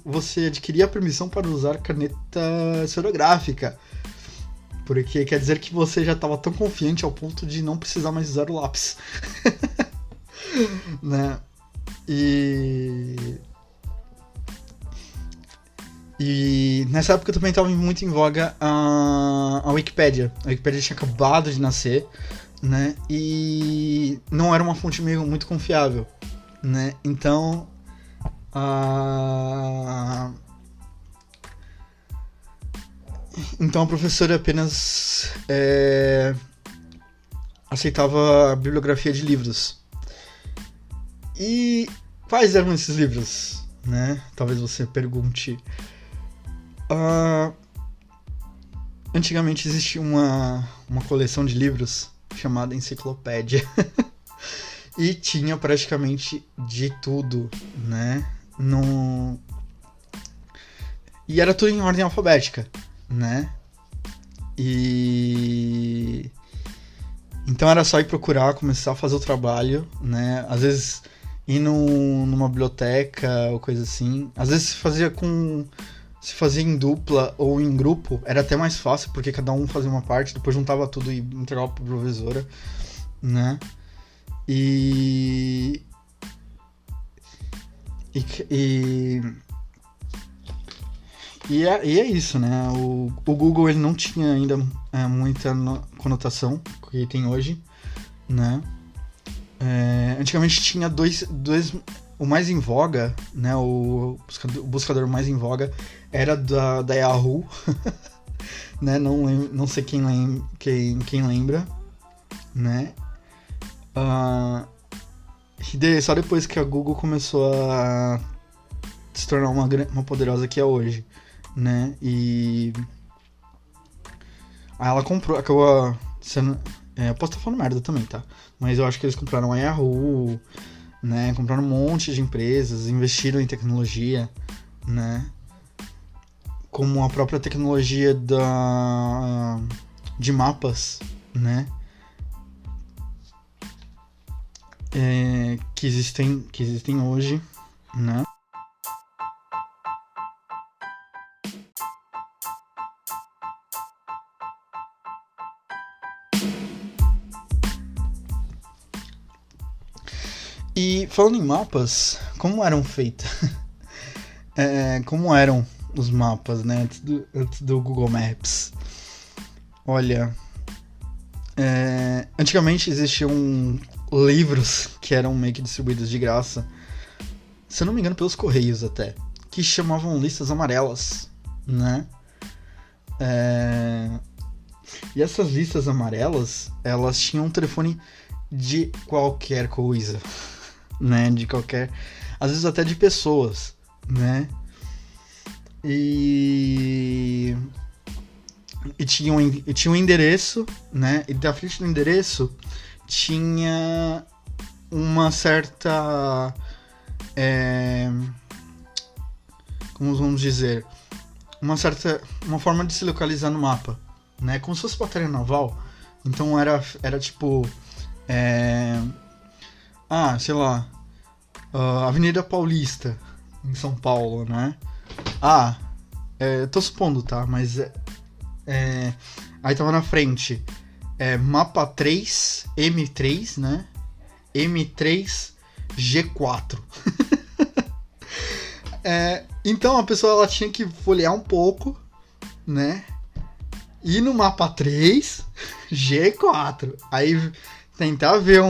você adquiria a permissão para usar caneta esferográfica. Porque quer dizer que você já estava tão confiante ao ponto de não precisar mais usar o lápis. Né? E nessa época também estava muito em voga a Wikipédia. A Wikipédia tinha acabado de nascer, né? E não era uma fonte muito confiável, né? Então a professora apenas aceitava a bibliografia de livros. E quais eram esses livros, né? Talvez você pergunte. Antigamente existia uma coleção de livros chamada Enciclopédia. E tinha praticamente de tudo, né? E era tudo em ordem alfabética, né? E então era só ir procurar, começar a fazer o trabalho, né? Às vezes ir numa biblioteca ou coisa assim. Às vezes se fazia em dupla ou em grupo, era até mais fácil, porque cada um fazia uma parte, depois juntava tudo e entregava pra professora, né? E é isso, né? O Google, ele não tinha ainda muita conotação que tem hoje, né? Antigamente tinha dois, o mais em voga, né? O buscador mais em voga era da Yahoo, né? Não sei quem lembra, né? Só depois que a Google começou a se tornar uma poderosa que é hoje, né? E aí ela acabou sendo... eu posso estar falando merda também, tá? Mas eu acho que eles compraram a Yahoo, né? Compraram um monte de empresas, investiram em tecnologia, né? como a própria tecnologia de mapas, né? Que existem hoje, né? E falando em mapas, como eram feitos? Como eram os mapas, né? Antes do Google Maps. Olha, antigamente existiam livros que eram meio que distribuídos de graça, se eu não me engano pelos Correios até, que chamavam listas amarelas, né? E essas listas amarelas, elas tinham um telefone de qualquer coisa, né? De qualquer, às vezes até de pessoas, né? E tinha um endereço, né? E da frente do endereço tinha uma certa, como vamos dizer, uma forma de se localizar no mapa, né? Como se fosse batalha naval. Então era tipo, sei lá, Avenida Paulista em São Paulo, né? Tô supondo, tá? Mas aí tava na frente mapa 3, M3, né? M3 G4. Então a pessoa ela tinha que folhear um pouco, né? Ir no mapa 3 G4. Aí tentar ver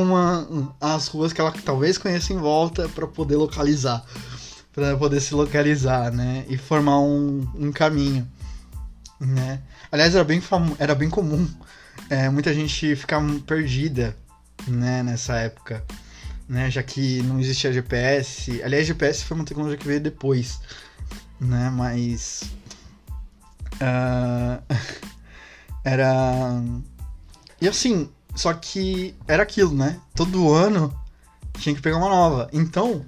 as ruas que ela talvez conheça em volta para poder localizar. Para poder se localizar, né? E formar um caminho, né? Aliás, era bem comum muita gente ficar perdida, né? Nessa época, né? Já que não existia GPS. Aliás, GPS foi uma tecnologia que veio depois, né? Mas era... E assim, só que era aquilo, né? Todo ano tinha que pegar uma nova. Então,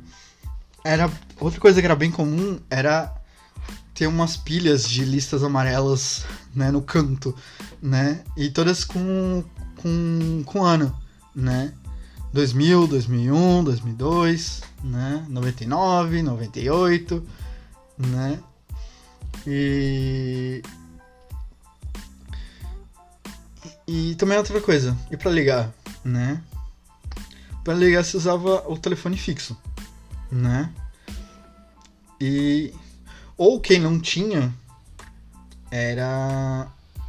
outra coisa que era bem comum era ter umas pilhas de listas amarelas, né, no canto, né? E todas com ano, né? 2000, 2001, 2002, né? 99, 98, né? E também outra coisa, e pra ligar, né? Pra ligar se usava o telefone fixo, né? Ou quem não tinha,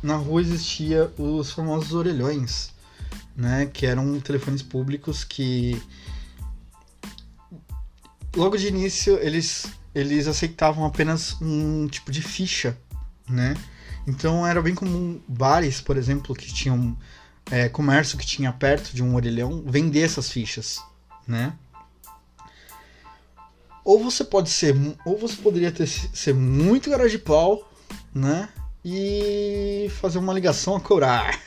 na rua existia os famosos orelhões, né? Que eram telefones públicos que logo de início eles aceitavam apenas um tipo de ficha, né? Então era bem comum bares, por exemplo, que tinham comércio que tinha perto de um orelhão, vender essas fichas, né? Ou você poderia ser muito cara de pau, né? E fazer uma ligação a cobrar.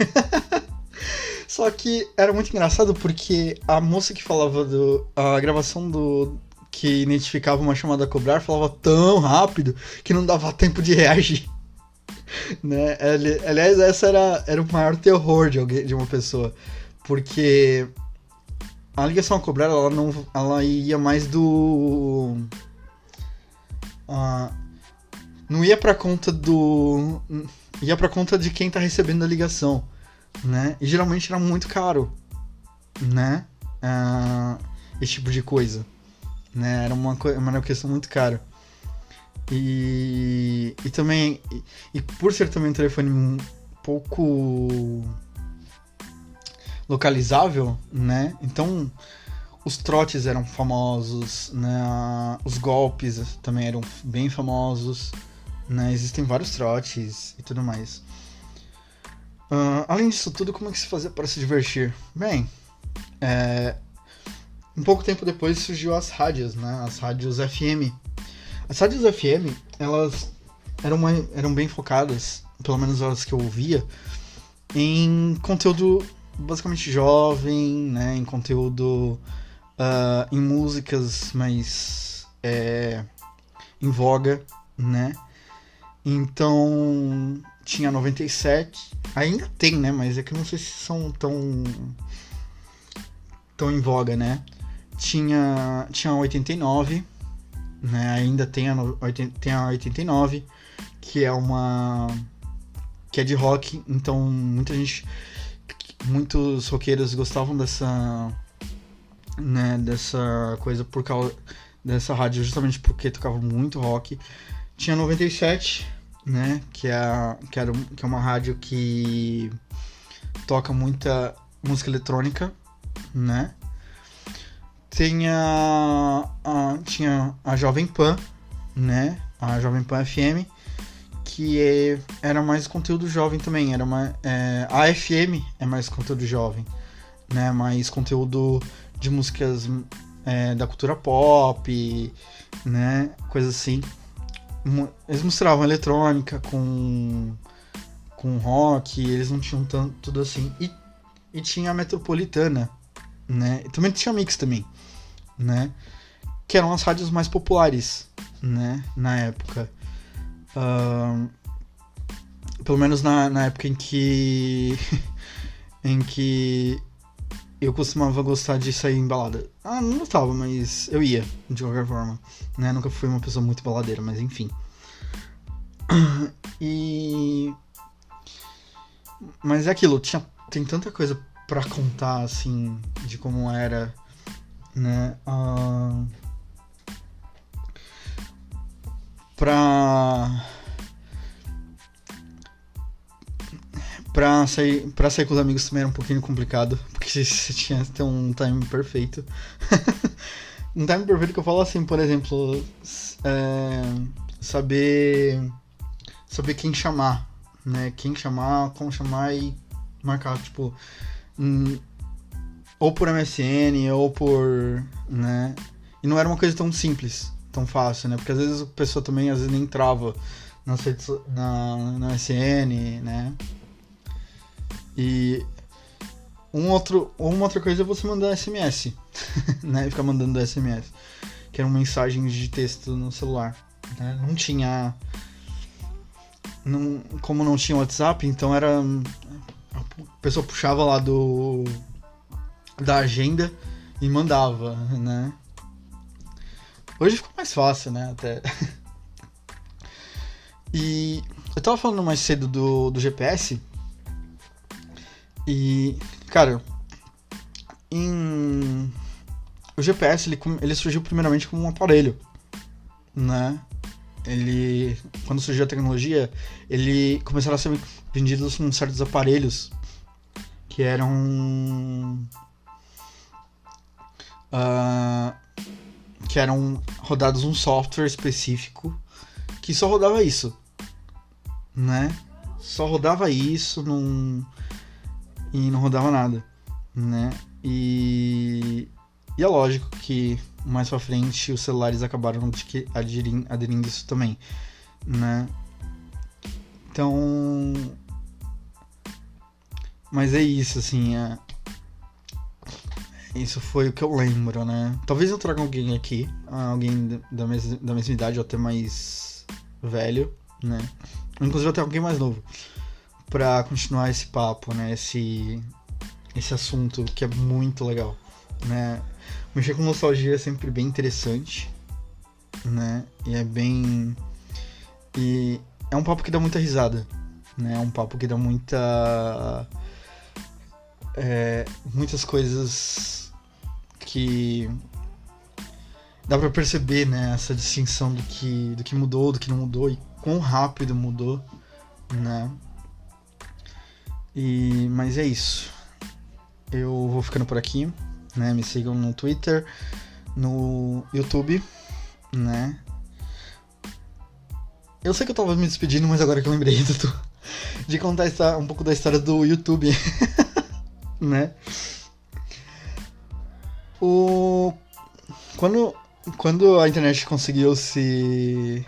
Só que era muito engraçado porque a moça que falava a gravação que identificava uma chamada a cobrar falava tão rápido que não dava tempo de reagir. Né? Aliás, essa era o maior terror de uma pessoa. Porque a ligação a cobrar, ela ia mais do... não ia pra conta do... Ia pra conta de quem tá recebendo a ligação, né? E geralmente era muito caro, né? Esse tipo de coisa, né? Era uma questão muito cara. E também... E por ser também um telefone um pouco localizável, né? Então os trotes eram famosos, né? Os golpes também eram bem famosos, né? Existem vários trotes e tudo mais. Além disso tudo, como é que se fazia para se divertir? Bem, um pouco tempo depois surgiu as rádios, né? As rádios FM. As rádios FM, elas eram bem focadas, pelo menos as que eu ouvia, em conteúdo basicamente jovem, né? Em conteúdo em músicas mais em voga, né? Então, tinha 97, ainda tem, né? Mas é que eu não sei se são tão em voga, né? Tinha 89, né? Ainda tem tem a 89, que é que é de rock, então muitos roqueiros gostavam dessa, né, dessa coisa por causa dessa rádio, justamente porque tocava muito rock. Tinha 97, né, que é uma rádio que toca muita música eletrônica, né? Tinha a Jovem Pan, né? A Jovem Pan FM, que era mais conteúdo jovem também. A FM é mais conteúdo jovem, né? Mais conteúdo de músicas da cultura pop, né? Coisas assim. Eles misturavam eletrônica com rock, eles não tinham tanto tudo assim. E tinha a Metropolitana, né? E também tinha Mix também, né? Que eram as rádios mais populares, né? Na época. Pelo menos na época em que eu costumava gostar de sair em balada. Não gostava, mas eu ia, de qualquer forma, né? Nunca fui uma pessoa muito baladeira, mas enfim. Mas é aquilo, tem tanta coisa pra contar, assim, de como era, né? Pra sair com os amigos também era um pouquinho complicado, porque você tinha que ter um time perfeito. Um time perfeito que eu falo assim, por exemplo, saber quem chamar, né? Quem chamar, como chamar e marcar, tipo, ou por MSN, ou por, né? E não era uma coisa tão simples, tão fácil, né? Porque às vezes a pessoa também nem entrava na MSN, né? E uma outra coisa é você mandar SMS, né? Ficar mandando SMS, que eram mensagens de texto no celular, né? Como não tinha WhatsApp, então a pessoa puxava lá da agenda e mandava, né? Hoje ficou mais fácil, né? Até. E eu tava falando mais cedo do GPS. E, cara, o GPS ele surgiu primeiramente como um aparelho, né? Quando surgiu a tecnologia, ele começaram a ser vendidos com certos aparelhos que eram rodados um software específico que só rodava isso, né? Só rodava isso, e não rodava nada, né? E é lógico que mais pra frente os celulares acabaram aderindo isso também, né? Então, mas é isso, assim, isso foi o que eu lembro, né? Talvez eu traga alguém aqui, alguém da mesma idade ou até mais velho, né? Inclusive até alguém mais novo, pra continuar esse papo, né? Esse assunto que é muito legal, né? Mexer com nostalgia é sempre bem interessante, né? E é um papo que dá muita risada, né? É um papo que dá muitas coisas que dá pra perceber, né? Essa distinção do que mudou, do que não mudou e quão rápido mudou, né? Mas é isso. Eu vou ficando por aqui, né? Me sigam no Twitter, no YouTube, né? Eu sei que eu tava me despedindo, mas agora que eu lembrei de contar um pouco da história do YouTube, né? Quando a internet conseguiu se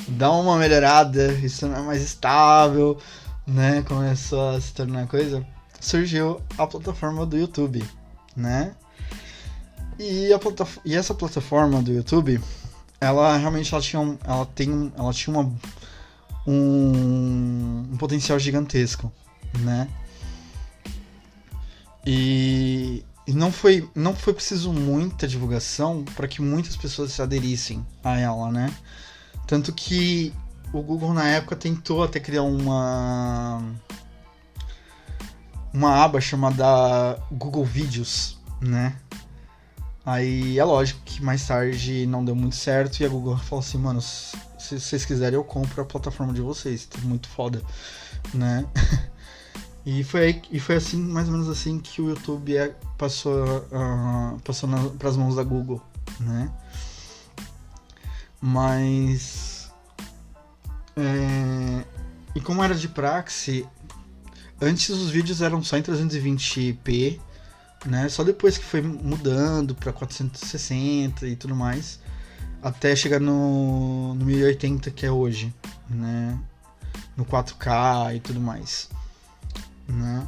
dar uma melhorada, se tornar mais estável, né? Começou a se tornar coisa, surgiu a plataforma do YouTube, né? E essa plataforma do YouTube, ela realmente tinha um potencial gigantesco, né? E não foi preciso muita divulgação para que muitas pessoas se aderissem a ela, né? Tanto que o Google na época tentou até criar uma aba chamada Google Vídeos, né? Aí é lógico que mais tarde não deu muito certo e a Google falou assim, mano, se vocês quiserem eu compro a plataforma de vocês, tá muito foda, né? E foi assim, mais ou menos assim, que o YouTube passou pras mãos da Google, né? Mas... e como era de praxe, antes os vídeos eram só em 320p, né? Só depois que foi mudando para 460 e tudo mais, até chegar no 1080 que é hoje, né? No 4K e tudo mais, né?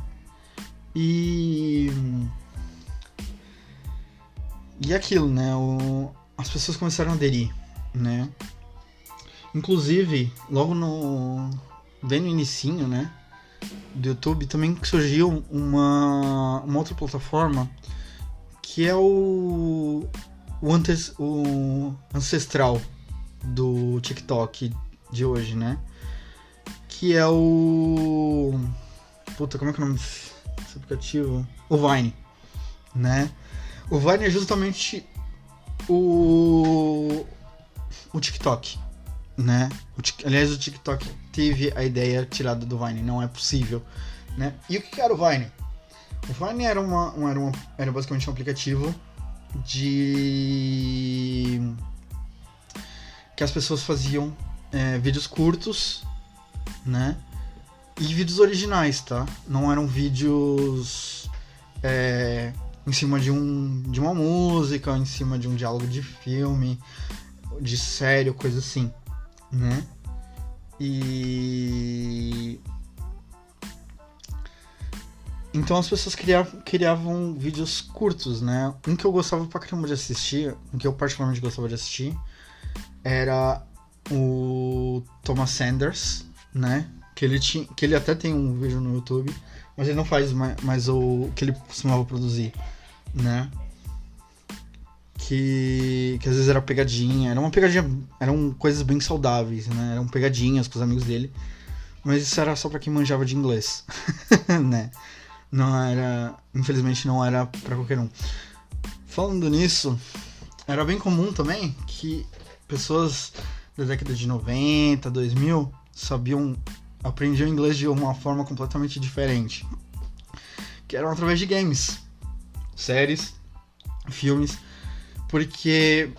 E aquilo, né? As pessoas começaram a aderir, né? Inclusive, logo bem no inicinho, né, do YouTube, também surgiu uma outra plataforma que é o ancestral do TikTok de hoje, né? Que é o... Puta, como é que é o nome desse aplicativo? O Vine, né? O Vine é justamente o TikTok, né? Aliás, o TikTok teve a ideia tirada do Vine, não é possível, né? E o que era o Vine? O Vine era basicamente um aplicativo que as pessoas faziam vídeos curtos, né? E vídeos originais, tá? Não eram vídeos em cima de uma música, ou em cima de um diálogo de filme, de série, coisa assim, né? E então as pessoas criavam vídeos curtos, né? Um que eu gostava pra caramba de assistir, um que eu particularmente gostava de assistir, era o Thomas Sanders, né? Que ele até tem um vídeo no YouTube, mas ele não faz mais o que ele costumava produzir, né? Que às vezes era pegadinha, eram coisas bem saudáveis, né? Eram pegadinhas com os amigos dele, mas isso era só pra quem manjava de inglês, né? Infelizmente não era pra qualquer um. Falando nisso, era bem comum também que pessoas da década de 90, 2000 aprendiam inglês de uma forma completamente diferente, que eram através de games, séries, filmes, porque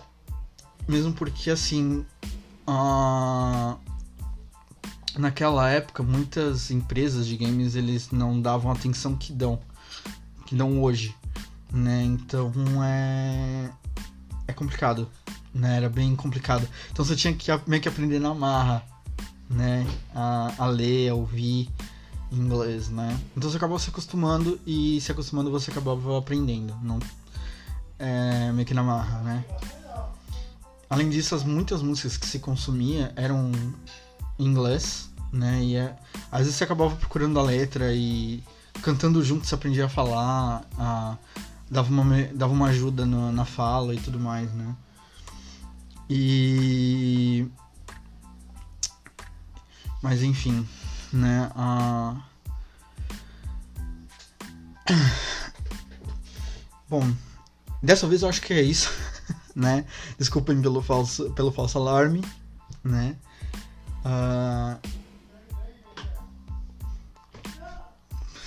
assim, naquela época muitas empresas de games eles não davam a atenção que dão hoje, né? Então é complicado, né? Era bem complicado. Então você tinha que meio que aprender na marra, né? A ler, a ouvir inglês, né? Então você acabou se acostumando e se acostumando você acabava aprendendo, não meio que na marra, né? Além disso, muitas músicas que se consumia eram em inglês, né? E às vezes você acabava procurando a letra e cantando junto você aprendia a falar, dava uma ajuda na fala e tudo mais, né? Mas enfim, né? Bom, dessa vez eu acho que é isso, né? Desculpem pelo falso alarme, né?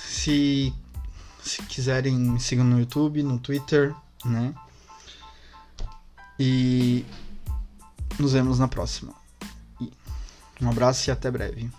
Se quiserem, me sigam no YouTube, no Twitter, né? E nos vemos na próxima. Um abraço e até breve.